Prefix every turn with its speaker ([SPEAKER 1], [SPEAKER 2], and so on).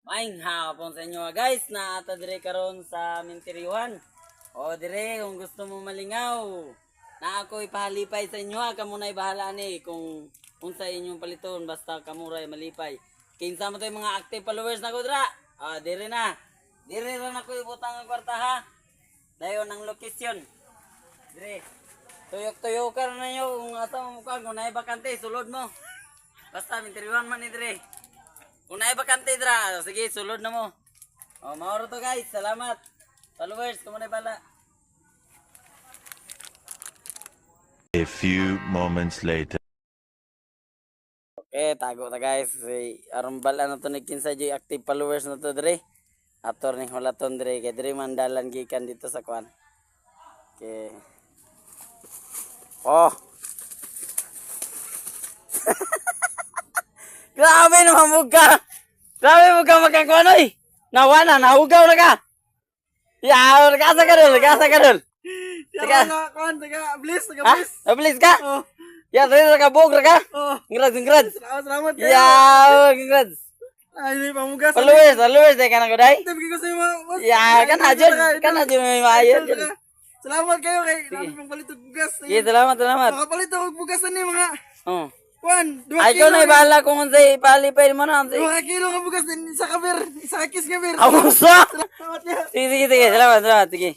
[SPEAKER 1] Maing hapon sa inyo guys, na ata dire karon sa Mintiryuhan. O dire kung gusto mo malingaw, na ako ipahalipay sa inyo ha, kamo na bahala ni kung unsa inyong paliton basta kamuray malipay. Kinsa mo tay mga active followers na ko dra. Dire na. Dire ra na ko ibutang ang kwarta ha. Dayon ang location. Dire. Tuyok-tuyokan na nyo kung asa mo mukha, kung naay bakante, sulod mo. Basta Mintiryuhan man ni dire. Kung naay bakante dra, sige, sulod na mo. O, mauro to guys, salamat. Followers, kumunay bala.
[SPEAKER 2] A few moments later.
[SPEAKER 1] Okay, tago ta guys. Aron bala na to ni kinsa joy active followers na to dire. Ator ning hulaton dire, kay dire mandalan gikan dito sa kwan. Okay. Oh. Grabe naman mukha. Grabe mukha magkakuan oy. Nawana, nahugaw na ka. Ya, nagasa ka dul, nagasa ka dul.
[SPEAKER 3] Taga bliss.
[SPEAKER 1] Nabilis ka?
[SPEAKER 3] Oh.
[SPEAKER 1] Ya, dali na ka bog ra ka.
[SPEAKER 3] Oh.
[SPEAKER 1] Congrats.
[SPEAKER 3] Salamat kayo.
[SPEAKER 1] Ya, congrats.
[SPEAKER 3] Ay, may pamugas.
[SPEAKER 1] Followers day ka na ko day.
[SPEAKER 3] Tabi ko sa iyo mga boss.
[SPEAKER 1] Ya, kan na jud may maayo jud.
[SPEAKER 3] Salamat kayo kay dami pang palit og bugas.
[SPEAKER 1] Sige, salamat.
[SPEAKER 3] Nakapalit ako og bugas ni mga
[SPEAKER 1] Oh.
[SPEAKER 3] 2
[SPEAKER 1] Ay,
[SPEAKER 3] kilo.
[SPEAKER 1] ko na ibahala kung unsay palipay mo na.
[SPEAKER 3] 2 kilo nga bugas din isa ka beer, isa ka kiss nga beer.
[SPEAKER 1] Ako sa.
[SPEAKER 3] Salamat kayo.
[SPEAKER 1] Sige, salamat. Sige.